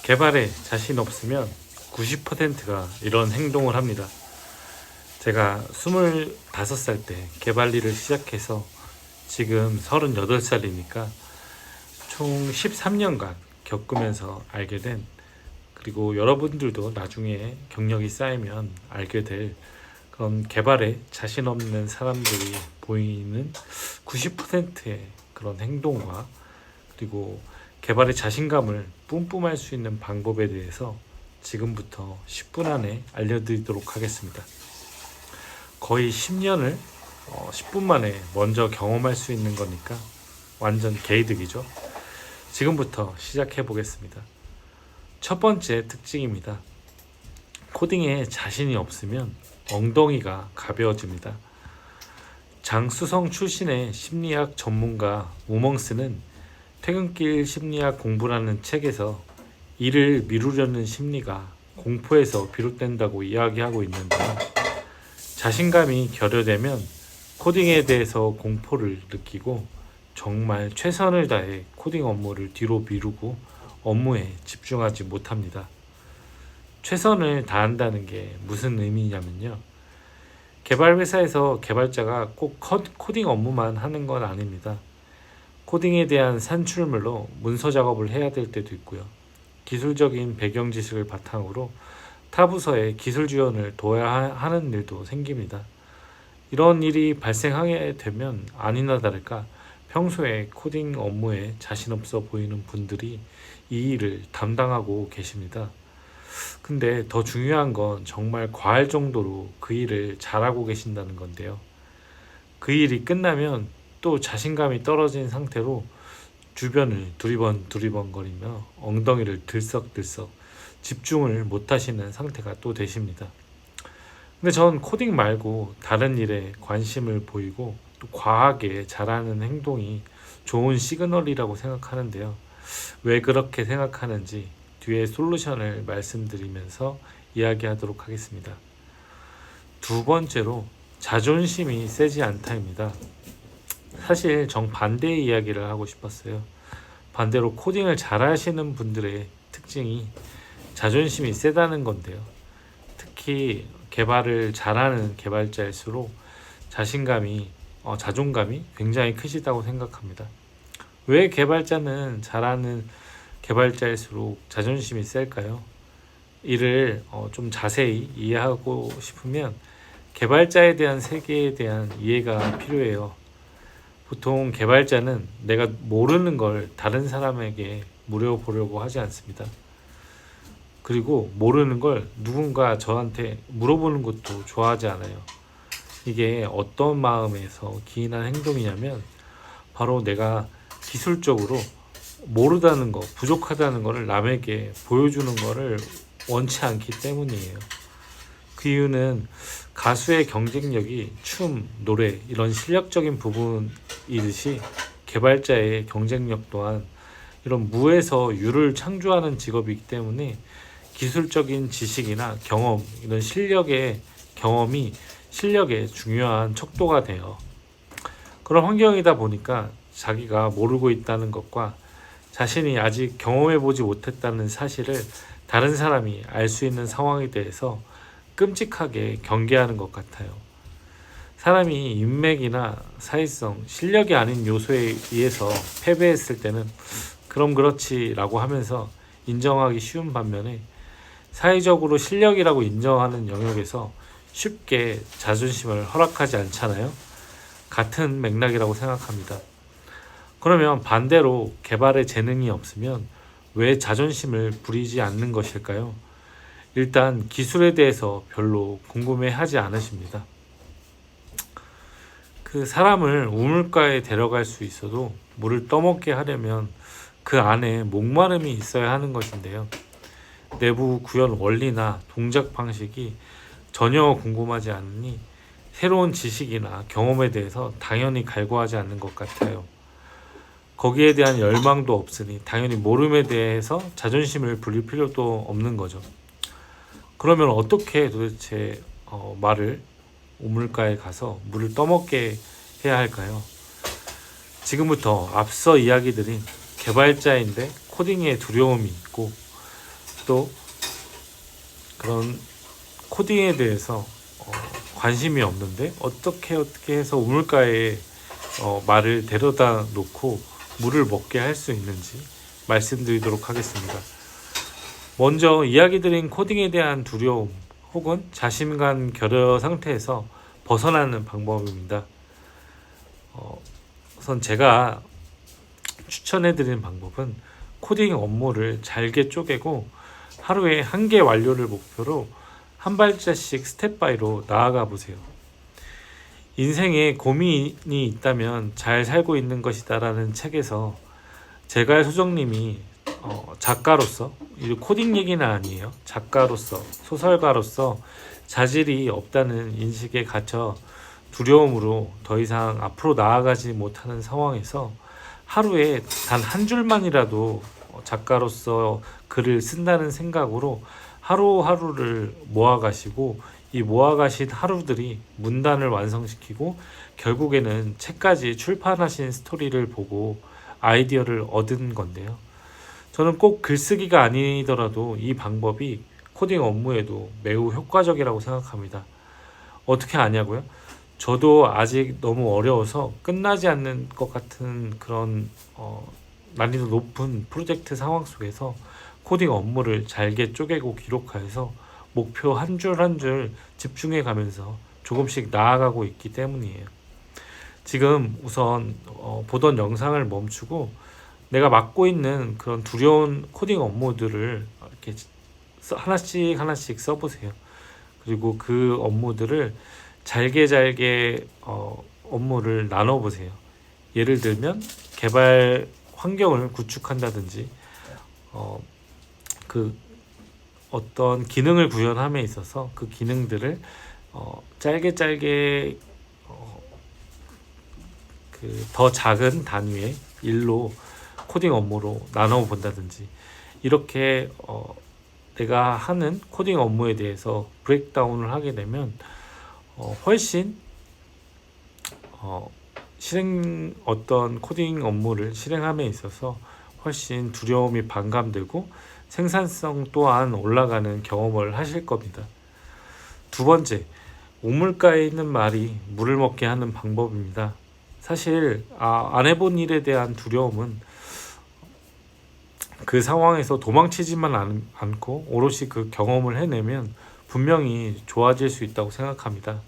개발에 자신 없으면 90%가 이런 행동을 합니다. 제가 25살 때 개발 일을 시작해서 지금 38살이니까 총 13년간 겪으면서 알게 된, 그리고 여러분들도 나중에 경력이 쌓이면 알게 될 그런 개발에 자신 없는 사람들이 보이는 90%의 그런 행동과, 그리고 개발의 자신감을 뿜뿜할 수 있는 방법에 대해서 지금부터 10분 안에 알려드리도록 하겠습니다. 거의 10년을 10분 만에 먼저 경험할 수 있는 거니까 완전 개이득이죠. 지금부터 시작해 보겠습니다. 첫 번째 특징입니다. 코딩에 자신이 없으면 엉덩이가 가벼워집니다. 장수성 출신의 심리학 전문가 우멍스는 퇴근길 심리학 공부라는 책에서 일을 미루려는 심리가 공포에서 비롯된다고 이야기하고 있는데요. 자신감이 결여되면 코딩에 대해서 공포를 느끼고 정말 최선을 다해 코딩 업무를 뒤로 미루고 업무에 집중하지 못합니다. 최선을 다한다는 게 무슨 의미냐면요. 개발 회사에서 개발자가 꼭 코딩 업무만 하는 건 아닙니다. 코딩에 대한 산출물로 문서 작업을 해야 될 때도 있고요. 기술적인 배경 지식을 바탕으로 타 부서에 기술 지원을 도와야 하는 일도 생깁니다. 이런 일이 발생하게 되면 아니나 다를까 평소에 코딩 업무에 자신 없어 보이는 분들이 이 일을 담당하고 계십니다. 근데 더 중요한 건 정말 과할 정도로 그 일을 잘하고 계신다는 건데요. 그 일이 끝나면 또 자신감이 떨어진 상태로 주변을 두리번거리며 엉덩이를 들썩들썩 집중을 못하시는 상태가 또 되십니다. 근데 전 코딩 말고 다른 일에 관심을 보이고 또 과하게 잘하는 행동이 좋은 시그널이라고 생각하는데요. 왜 그렇게 생각하는지 뒤에 솔루션을 말씀드리면서 이야기하도록 하겠습니다. 두 번째로 자존심이 세지 않다입니다. 사실 정반대의 이야기를 하고 싶었어요. 반대로 코딩을 잘하시는 분들의 특징이 자존심이 세다는 건데요. 특히 개발을 잘하는 개발자일수록 자존감이 굉장히 크시다고 생각합니다. 왜 개발자는 잘하는 개발자일수록 자존심이 셀까요? 이를 좀 자세히 이해하고 싶으면 개발자에 대한 세계에 대한 이해가 필요해요. 보통 개발자는 내가 모르는 걸 다른 사람에게 물어보려고 하지 않습니다. 그리고 모르는 걸 누군가 저한테 물어보는 것도 좋아하지 않아요. 이게 어떤 마음에서 기인한 행동이냐면 바로 내가 기술적으로 모르다는 거, 부족하다는 거를 남에게 보여주는 거를 원치 않기 때문이에요. 그 이유는 가수의 경쟁력이 춤, 노래 이런 실력적인 부분이듯이 개발자의 경쟁력 또한 이런 무에서 유를 창조하는 직업이기 때문에 기술적인 지식이나 경험, 이런 경험이 실력의 중요한 척도가 돼요. 그런 환경이다 보니까 자기가 모르고 있다는 것과 자신이 아직 경험해보지 못했다는 사실을 다른 사람이 알 수 있는 상황에 대해서 끔찍하게 경계하는 것 같아요. 사람이 인맥이나 사회성, 실력이 아닌 요소에 의해서 패배했을 때는 그럼 그렇지 라고 하면서 인정하기 쉬운 반면에 사회적으로 실력이라고 인정하는 영역에서 쉽게 자존심을 허락하지 않잖아요. 같은 맥락이라고 생각합니다. 그러면 반대로 개발에 재능이 없으면 왜 자존심을 부리지 않는 것일까요? 일단 기술에 대해서 별로 궁금해하지 않으십니다. 그 사람을 우물가에 데려갈 수 있어도 물을 떠먹게 하려면 그 안에 목마름이 있어야 하는 것인데요. 내부 구현 원리나 동작 방식이 전혀 궁금하지 않으니 새로운 지식이나 경험에 대해서 당연히 갈구하지 않는 것 같아요. 거기에 대한 열망도 없으니 당연히 모름에 대해서 자존심을 부릴 필요도 없는 거죠. 그러면 어떻게 도대체 말을 우물가에 가서 물을 떠먹게 해야 할까요? 지금부터 앞서 이야기 드린 개발자인데 코딩에 두려움이 있고 아직도 그런 코딩에 대해서 관심이 없는데 어떻게 해서 우물가에 말을 데려다 놓고 물을 먹게 할 수 있는지 말씀드리도록 하겠습니다. 먼저 이야기 드린 코딩에 대한 두려움 혹은 자신감 결여 상태에서 벗어나는 방법입니다. 우선 제가 추천해드리는 방법은 코딩 업무를 잘게 쪼개고 하루에 한 개 완료를 목표로 한 발자씩 스텝 바이로 나아가 보세요. 인생에 고민이 있다면 잘 살고 있는 것이다라는 책에서 제갈 소정님이 작가로서, 코딩 얘기는 아니에요. 작가로서, 소설가로서 자질이 없다는 인식에 갇혀 두려움으로 더 이상 앞으로 나아가지 못하는 상황에서 하루에 단 한 줄만이라도 작가로서 글을 쓴다는 생각으로 하루하루를 모아가시고 이 모아가신 하루들이 문단을 완성시키고 결국에는 책까지 출판하신 스토리를 보고 아이디어를 얻은 건데요. 저는 꼭 글쓰기가 아니더라도 이 방법이 코딩 업무에도 매우 효과적이라고 생각합니다. 어떻게 아냐고요? 저도 아직 너무 어려워서 끝나지 않는 것 같은 그런 난이도 높은 프로젝트 상황 속에서 코딩 업무를 잘게 쪼개고 기록해서 목표 한 줄 한 줄 집중해 가면서 조금씩 나아가고 있기 때문이에요. 지금 우선 보던 영상을 멈추고 내가 맡고 있는 그런 두려운 코딩 업무들을 이렇게 하나씩 써보세요. 그리고 그 업무들을 잘게 업무를 나눠보세요. 예를 들면 개발 환경을 구축한다든지 그 어떤 기능을 구현함에 있어서 그 기능들을 짧게 그 더 작은 단위의 일로 코딩 업무로 나눠 본다든지 이렇게 내가 하는 코딩 업무에 대해서 브레이크다운을 하게 되면 훨씬 어떤 코딩 업무를 실행함에 있어서 훨씬 두려움이 반감되고 생산성 또한 올라가는 경험을 하실 겁니다. 두 번째, 우물가에 있는 말이 물을 먹게 하는 방법입니다. 사실 안 해본 일에 대한 두려움은 그 상황에서 도망치지만 않고 오롯이 그 경험을 해내면 분명히 좋아질 수 있다고 생각합니다.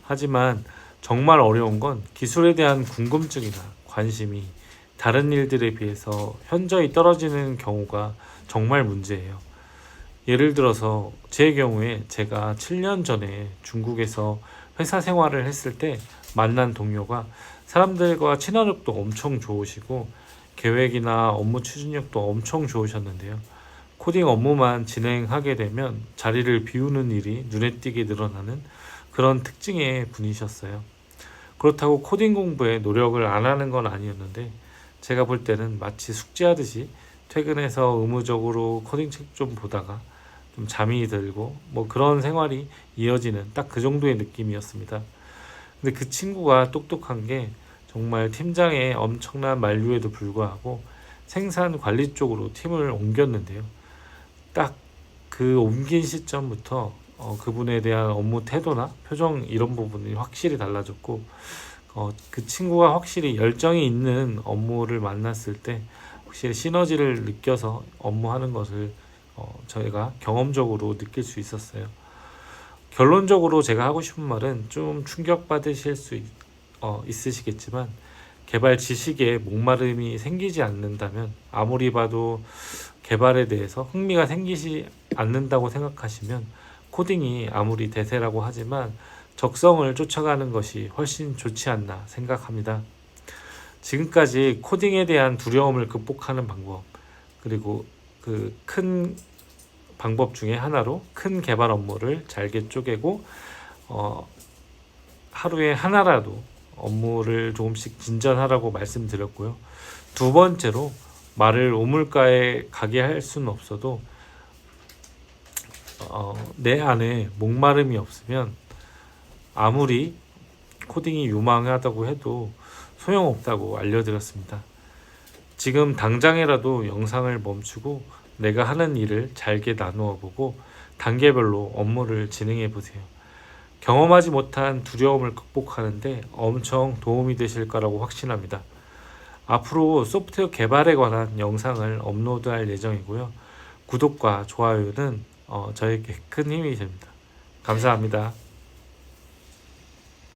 하지만 정말 어려운 건 기술에 대한 궁금증이나 관심이 다른 일들에 비해서 현저히 떨어지는 경우가 정말 문제예요. 예를 들어서 제 경우에 제가 7년 전에 중국에서 회사 생활을 했을 때 만난 동료가 사람들과 친화력도 엄청 좋으시고 계획이나 업무 추진력도 엄청 좋으셨는데요. 코딩 업무만 진행하게 되면 자리를 비우는 일이 눈에 띄게 늘어나는 그런 특징의 분이셨어요. 그렇다고 코딩 공부에 노력을 안 하는 건 아니었는데 제가 볼 때는 마치 숙제하듯이 퇴근해서 의무적으로 코딩책 좀 보다가 좀 잠이 들고 뭐 그런 생활이 이어지는 딱 그 정도의 느낌이었습니다. 근데 그 친구가 똑똑한 게 정말 팀장의 엄청난 만류에도 불구하고 생산 관리 쪽으로 팀을 옮겼는데요. 딱 그 옮긴 시점부터 그분에 대한 업무 태도나 표정 이런 부분이 확실히 달라졌고 그 친구가 확실히 열정이 있는 업무를 만났을 때 확실히 시너지를 느껴서 업무하는 것을 저희가 경험적으로 느낄 수 있었어요. 결론적으로 제가 하고 싶은 말은 좀 충격받으실 수 있으시겠지만 개발 지식에 목마름이 생기지 않는다면 아무리 봐도 개발에 대해서 흥미가 생기지 않는다고 생각하시면 코딩이 아무리 대세라고 하지만 적성을 쫓아가는 것이 훨씬 좋지 않나 생각합니다. 지금까지 코딩에 대한 두려움을 극복하는 방법 그리고 그 큰 방법 중에 하나로 큰 개발 업무를 잘게 쪼개고 하루에 하나라도 업무를 조금씩 진전하라고 말씀드렸고요. 두 번째로 말을 우물가에 가게 할 수는 없어도 내 안에 목마름이 없으면 아무리 코딩이 유망하다고 해도 소용없다고 알려드렸습니다. 지금 당장이라도 영상을 멈추고 내가 하는 일을 잘게 나누어 보고 단계별로 업무를 진행해 보세요. 경험하지 못한 두려움을 극복하는데 엄청 도움이 되실 거라고 확신합니다. 앞으로 소프트웨어 개발에 관한 영상을 업로드할 예정이고요. 구독과 좋아요는 저에게 큰 힘이 됩니다. 감사합니다.